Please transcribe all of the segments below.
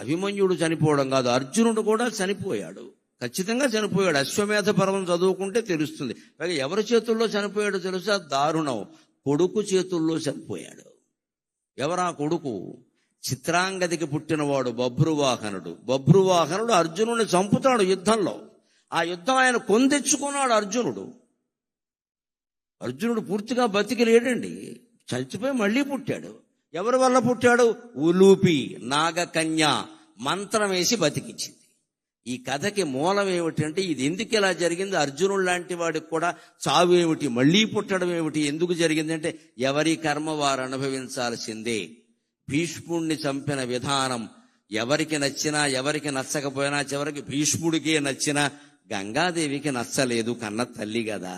అభిమన్యుడు చనిపోవడం కాదు, అర్జునుడు కూడా చనిపోయాడు, ఖచ్చితంగా చనిపోయాడు. అశ్వమేధ పర్వం చదువుకుంటే తెలుస్తుంది. పైగా ఎవరి చేతుల్లో చనిపోయాడో తెలుసా? దారుణం, కొడుకు చేతుల్లో చనిపోయాడు. ఎవరా కొడుకు? చిత్రాంగదికి పుట్టినవాడు బభ్రువాహనుడు. బభ్రువాహనుడు అర్జునుడిని చంపుతాడు యుద్ధంలో. ఆ యుద్ధం ఆయన కొందెచ్చుకున్నాడు అర్జునుడు. అర్జునుడు పూర్తిగా బతికి లేడండి, చచ్చిపోయి మళ్ళీ పుట్టాడు. ఎవరి వల్ల పుట్టాడు? ఉలూపి నాగకన్య మంత్రం వేసి బతికించింది. ఈ కథకి మూలం ఏమిటంటే, ఇది ఎందుకు ఇలా జరిగింది, అర్జునుడు లాంటి వాడికి కూడా చావు ఏమిటి, మళ్ళీ పుట్టడం ఏమిటి, ఎందుకు జరిగిందంటే ఎవరి కర్మ వారు అనుభవించాల్సిందే. భీష్ముడిని చంపిన విధానం ఎవరికి నచ్చినా ఎవరికి నచ్చకపోయినా చివరికి భీష్ముడికే నచ్చినా గంగాదేవికి నచ్చలేదు, కన్న తల్లి కదా.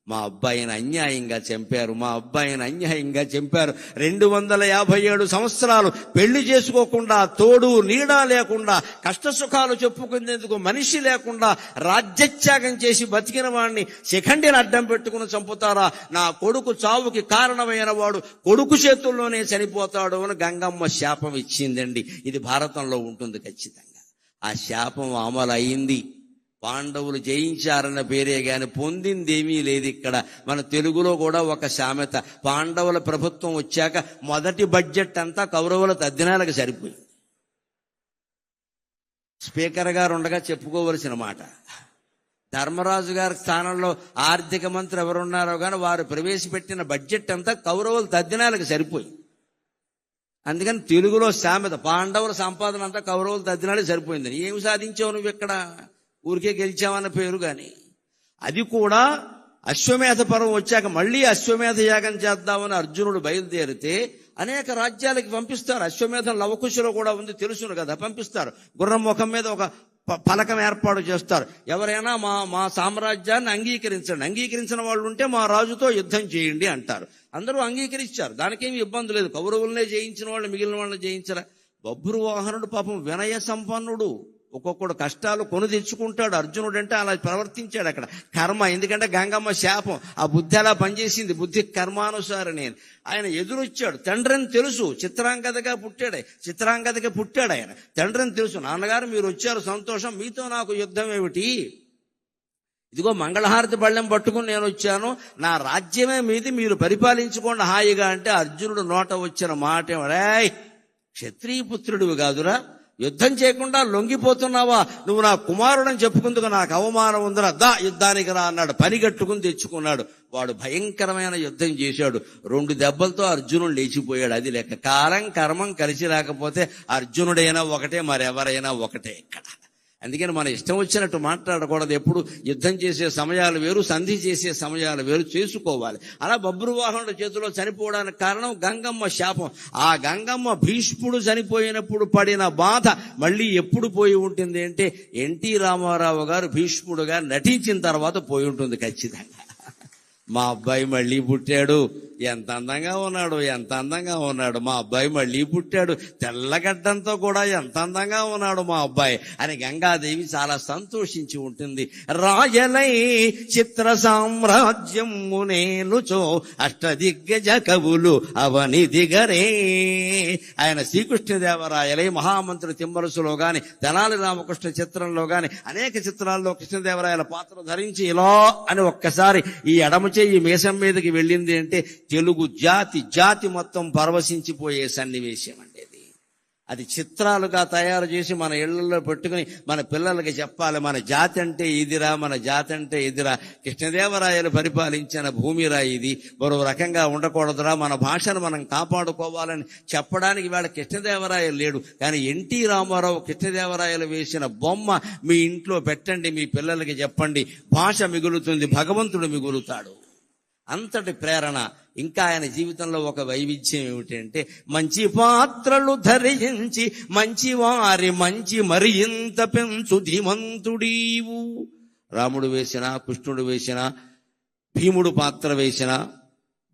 మా అబ్బాయిని అన్యాయంగా చంపారు, మా అబ్బాయిని అన్యాయంగా చంపారు. 257 సంవత్సరాలు పెళ్లి చేసుకోకుండా, తోడు నీడా లేకుండా, కష్టసుఖాలు చెప్పుకునేందుకు మనిషి లేకుండా రాజ్యత్యాగం చేసి బతికిన వాడిని శిఖండిని అడ్డం పెట్టుకుని చంపుతారా? నా కొడుకు చావుకి కారణమైన వాడు కొడుకు చేతుల్లోనే చనిపోతాడు అని గంగమ్మ శాపం ఇచ్చిందండి. ఇది భారతంలో ఉంటుంది ఖచ్చితంగా. ఆ శాపం అమలు అయింది. పాండవులు జయించారన్న పేరే గాని పొందిందేమీ లేదు. ఇక్కడ మన తెలుగులో కూడా ఒక సామెత, పాండవుల ప్రభుత్వం వచ్చాక మొదటి బడ్జెట్ అంతా కౌరవుల తద్దినాలకు సరిపోయింది. స్పీకర్ గారు ఉండగా చెప్పుకోవలసిన మాట. ధర్మరాజు గారి స్థానంలో ఆర్థిక మంత్రి ఎవరున్నారో కానీ వారు ప్రవేశపెట్టిన బడ్జెట్ అంతా కౌరవుల తద్దినాలకు సరిపోయింది. అందుకని తెలుగులో సామెత, పాండవుల సంపాదన అంతా కౌరవుల తద్దినాలకు సరిపోయిందని. ఏమి సాధించావు నువ్వు ఇక్కడ? ఊరికే గెలిచామన్న పేరు. కానీ అది కూడా అశ్వమేధ పర్వం వచ్చాక మళ్ళీ అశ్వమేధ యాగం చేద్దామని అర్జునుడు బయలుదేరితే అనేక రాజ్యాలకి పంపిస్తారు. అశ్వమేధం లవకుశలో కూడా ఉంది, తెలుసును కదా, పంపిస్తారు. గుర్రం ముఖం మీద ఒక పలకం ఏర్పాటు చేస్తారు. ఎవరైనా మా సామ్రాజ్యాన్ని అంగీకరించిన వాళ్ళు ఉంటే మా రాజుతో యుద్ధం చేయండి అంటారు. అందరూ అంగీకరించారు, దానికేమి ఇబ్బంది లేదు. కౌరవులనే జయించిన వాళ్ళు మిగిలిన వాళ్ళని జయించరా? బభ్రువాహనుడు పాపం వినయ సంపన్నుడు, ఒక్కొక్కడు కష్టాలు కొని తెచ్చుకుంటాడు. అర్జునుడు అంటే అలా ప్రవర్తించాడు. అక్కడ కర్మ, ఎందుకంటే గంగమ్మ శాపం ఆ బుద్ధి అలా పనిచేసింది, బుద్ధి కర్మానుసారనే. ఆయన ఎదురొచ్చాడు, తండ్రిని తెలుసు, చిత్రాంగదగా పుట్టాడు ఆయన. తండ్రిని తెలుసు, నాన్నగారు మీరు వచ్చారు సంతోషం, మీతో నాకు యుద్ధం ఏమిటి, ఇదిగో మంగళహారతి బళ్ళెం పట్టుకుని నేను వచ్చాను, నా రాజ్యమే మీది, మీరు పరిపాలించుకోండి హాయిగా అంటే అర్జునుడు నోట వచ్చిన మాట ఏమరాయ్, క్షత్రియ పుత్రుడివి కాదురా, యుద్ధం చేయకుండా లొంగిపోతున్నావా, నువ్వు నా కుమారుడని చెప్పుకుందుకు నాకు అవమానం ఉందిరా, దా యుద్ధానికి రా అన్నాడు. పని కట్టుకుని తెచ్చుకున్నాడు. వాడు భయంకరమైన యుద్ధం చేశాడు. 2 దెబ్బలతో అర్జునుడు లేచిపోయాడు. అది లెక్క. కాలం కర్మం కలిసి రాకపోతే అర్జునుడైనా ఒకటే, మరెవరైనా ఒకటే ఇక్కడ. అందుకని మన ఇష్టం వచ్చినట్టు మాట్లాడకూడదు. ఎప్పుడు యుద్ధం చేసే సమయాలు వేరు, సంధి చేసే సమయాలు వేరు చేసుకోవాలి. అలా బభ్రువాహనుడి చేతిలో చనిపోవడానికి కారణం గంగమ్మ శాపం. ఆ గంగమ్మ భీష్ముడు చనిపోయినప్పుడు పడిన బాధ మళ్ళీ ఎప్పుడు పోయి ఉంటుంది అంటే ఎన్టీ రామారావు గారు భీష్ముడుగా నటించిన తర్వాత పోయి ఉంటుంది ఖచ్చితంగా. మా అబ్బాయి మళ్ళీ పుట్టాడు, ఎంత అందంగా ఉన్నాడు మా అబ్బాయి మళ్ళీ పుట్టాడు, తెల్లగడ్డంతో కూడా ఎంత అందంగా ఉన్నాడు మా అబ్బాయి అని గంగాదేవి చాలా సంతోషించి ఉంటుంది. రాయలై చిత్ర సామ్రాజ్యము నేనుచో అష్టదిగ్గజ కవులు అవని దిగరే. ఆయన శ్రీకృష్ణదేవరాయలై మహామంత్రి తిమ్మరసులో గాని, తెనాలి రామకృష్ణ చిత్రంలో గాని అనేక చిత్రాల్లో కృష్ణదేవరాయల పాత్ర ధరించి ఇలా అని ఒక్కసారి ఈ ఎడమ చెయ్యి మీసం మీదకి వెళ్ళింది అంటే తెలుగు జాతి మొత్తం పరవశించిపోయే సన్నివేశం అండి. అది చిత్రాలుగా తయారు చేసి మన ఇళ్లలో పెట్టుకుని మన పిల్లలకి చెప్పాలి, మన జాతి అంటే ఇదిరా, కృష్ణదేవరాయలు పరిపాలించిన భూమిరా ఇది, మరో రకంగా ఉండకూడదురా, మన భాషను మనం కాపాడుకోవాలని చెప్పడానికి ఇవాళ కృష్ణదేవరాయలు లేడు. కానీ ఎన్టీ రామారావు కృష్ణదేవరాయలు వేసిన బొమ్మ మీ ఇంట్లో పెట్టండి, మీ పిల్లలకి చెప్పండి, భాష మిగులుతుంది, భగవంతుడు మిగులుతాడు. అంతటి ప్రేరణ. ఇంకా ఆయన జీవితంలో ఒక వైవిధ్యం ఏమిటంటే, మంచి పాత్రలు ధరించి మంచి వారి మంచి మరింత పెంచు ధీమంతుడీవు. రాముడు వేసిన, కృష్ణుడు వేసిన, భీముడు పాత్ర వేసిన,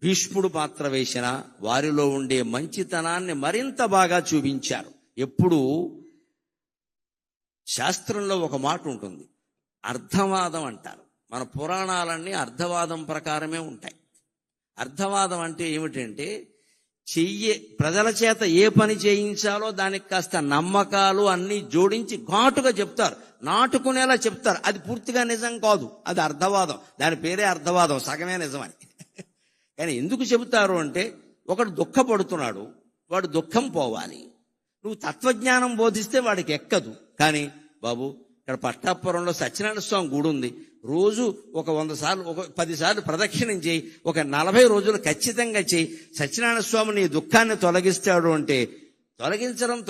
భీష్ముడు పాత్ర వేసిన వారిలో ఉండే మంచితనాన్ని మరింత బాగా చూపించారు. ఎప్పుడు శాస్త్రంలో ఒక మాట ఉంటుంది, అర్థవాదం అంటారు. మన పురాణాలన్నీ అర్థవాదం ప్రకారమే ఉంటాయి. అర్థవాదం అంటే ఏమిటంటే, ప్రజల చేత ఏ పని చేయించాలో దానికి కాస్త నమ్మకాలు అన్ని జోడించి ఘాటుగా చెప్తారు, నాటుకునేలా చెప్తారు. అది పూర్తిగా నిజం కాదు, అది అర్థవాదం. దాని పేరే అర్థవాదం, సగమే నిజమని. కానీ ఎందుకు చెబుతారు అంటే, ఒకడు దుఃఖపడుతున్నాడు, వాడు దుఃఖం పోవాలి. నువ్వు తత్వజ్ఞానం బోధిస్తే వాడికి ఎక్కదు. కానీ బాబు, ఇక్కడ పట్టాపురంలో సత్యనారాయణ స్వామి గుడి ఉంది, రోజు ఒక 100 సార్లు, ఒక 10 సార్లు ప్రదక్షిణం చేయి, ఒక 40 రోజులు ఖచ్చితంగా చేయి. సత్యనారాయణ స్వామి నీ దుఃఖాన్ని తొలగిస్తాడు అంటే,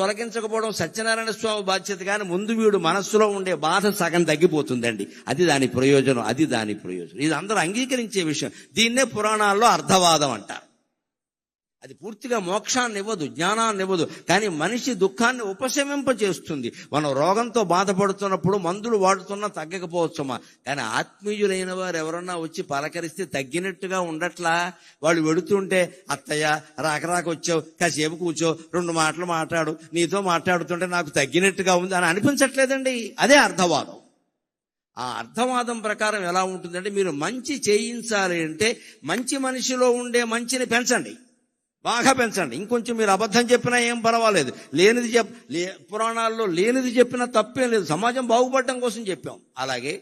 తొలగించకపోవడం సత్యనారాయణ స్వామి బాధ్యత. కానీ ముందు వీడు మనస్సులో ఉండే బాధ సగం తగ్గిపోతుందండి. అది దాని ప్రయోజనం, అది దాని ప్రయోజనం. ఇది అందరూ అంగీకరించే విషయం. దీన్నే పురాణాల్లో అర్థవాదం అంటారు. అది పూర్తిగా మోక్షాన్ని ఇవ్వదు, జ్ఞానాన్ని ఇవ్వదు, కానీ మనిషి దుఃఖాన్ని ఉపశమింపజేస్తుంది. మనం రోగంతో బాధపడుతున్నప్పుడు మందులు వాడుతున్నా తగ్గకపోవచ్చమ్మా, కానీ ఆత్మీయులైన వారు ఎవరన్నా వచ్చి పలకరిస్తే తగ్గినట్టుగా ఉండట్లా. వాళ్ళు వెడుతుంటే, అత్తయ్య రాక వచ్చావు, కాసేపు కూర్చో, 2 మాటలు మాట్లాడు, నీతో మాట్లాడుతుంటే నాకు తగ్గినట్టుగా ఉంది అని అనిపించట్లేదండి. అదే అర్థవాదం. ఆ అర్థవాదం ప్రకారం ఎలా ఉంటుందంటే, మీరు మంచి చేయించాలి అంటే మంచి మనిషిలో ఉండే మంచిని పెంచండి, బాగా పెంచండి. ఇంకొంచెం మీరు అబద్ధం చెప్పినా ఏం పర్వాలేదు, లేనిది పురాణాల్లో లేనిది చెప్పినా తప్పేం లేదు, సమాజం బాగుపడటం కోసం చెప్పాం. అలాగే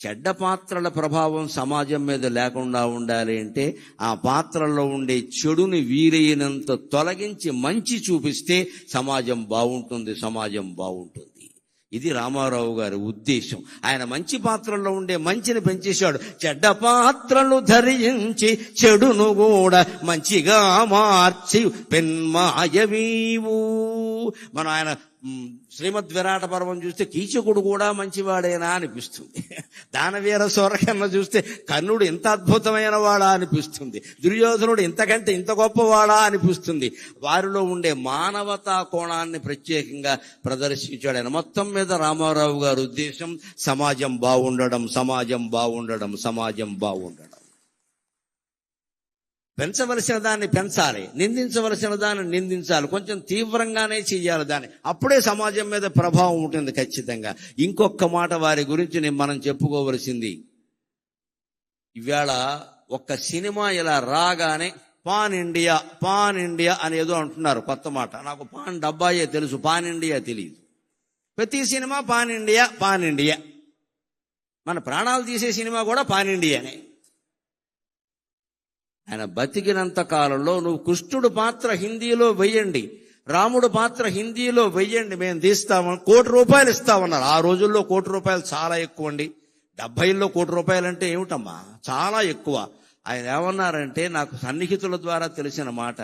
చెడ్డ పాత్రల ప్రభావం సమాజం మీద లేకుండా ఉండాలి అంటే, ఆ పాత్రల్లో ఉండే చెడుని వీలైనంత తొలగించి మంచి చూపిస్తే సమాజం బాగుంటుంది, సమాజం బాగుంటుంది. ఇది రామారావు గారి ఉద్దేశం. ఆయన మంచి పాత్రల్లో ఉండే మంచిని పెంచేశాడు. చెడ్డ పాత్రలు ధరించి చెడును కూడా మంచిగా మార్చి పెన్మాయవీవు. మనం ఆయన శ్రీమద్ విరాట పర్వం చూస్తే కీచకుడు కూడా మంచివాడేనా అనిపిస్తుంది. దానవీర సూరకర్ణ చూస్తే కర్ణుడు ఇంత అద్భుతమైన వాడా అనిపిస్తుంది. దుర్యోధనుడు ఇంతకంటే ఇంత గొప్పవాడా అనిపిస్తుంది. వారిలో ఉండే మానవతా కోణాన్ని ప్రత్యేకంగా ప్రదర్శించాడు ఆయన. మొత్తం మీద రామారావు గారి ఉద్దేశం సమాజం బాగుండడం, సమాజం బాగుండడం, సమాజం బాగుండడం. పెంచవలసిన దాన్ని పెంచాలి, నిందించవలసిన దాన్ని నిందించాలి, కొంచెం తీవ్రంగానే చెయ్యాలి దాన్ని. అప్పుడే సమాజం మీద ప్రభావం ఉంటుంది ఖచ్చితంగా. ఇంకొక మాట వారి గురించి మనం చెప్పుకోవలసింది, ఇవాళ ఒక్క సినిమా ఇలా రాగానే పాన్ ఇండియా అనేదో అంటున్నారు, కొత్త మాట. నాకు పాన్ డబ్బాయే తెలుసు, పాన్ ఇండియా తెలియదు. ప్రతి సినిమా పాన్ ఇండియా. మన ప్రాణాలు తీసే సినిమా కూడా పాన్ ఇండియానే. ఆయన బతికినంత కాలంలో నువ్వు కృష్ణుడు పాత్ర హిందీలో వెయ్యండి, రాముడు పాత్ర హిందీలో వెయ్యండి, మేము తీస్తామని ₹1 కోటి ఇస్తామన్నారు. ఆ రోజుల్లో ₹1 కోటి చాలా ఎక్కువ అండి. 70లో ₹1 కోటి అంటే ఏమిటమ్మా, చాలా ఎక్కువ. ఆయన ఏమన్నారంటే, నాకు సన్నిహితుల ద్వారా తెలిసిన మాట,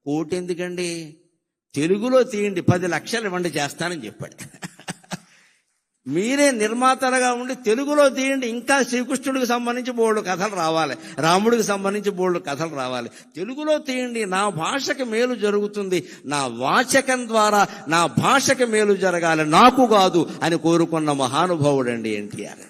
1 కోటి ఎందుకండి, తెలుగులో తీయండి, 10 లక్షలు ఇవ్వండి చేస్తానని చెప్పాడు. మీరే నిర్మాతలుగా ఉండి తెలుగులో తీయండి, ఇంకా శ్రీకృష్ణుడికి సంబంధించి బోల్డు కథలు రావాలి, రాముడికి సంబంధించి బోల్డు కథలు రావాలి. తెలుగులో తీయండి, నా భాషకి మేలు జరుగుతుంది, నా వాచకం ద్వారా నా భాషకి మేలు జరగాలి, నాకు కాదు అని కోరుకున్న మహానుభావుడండి ఎన్టీఆర్.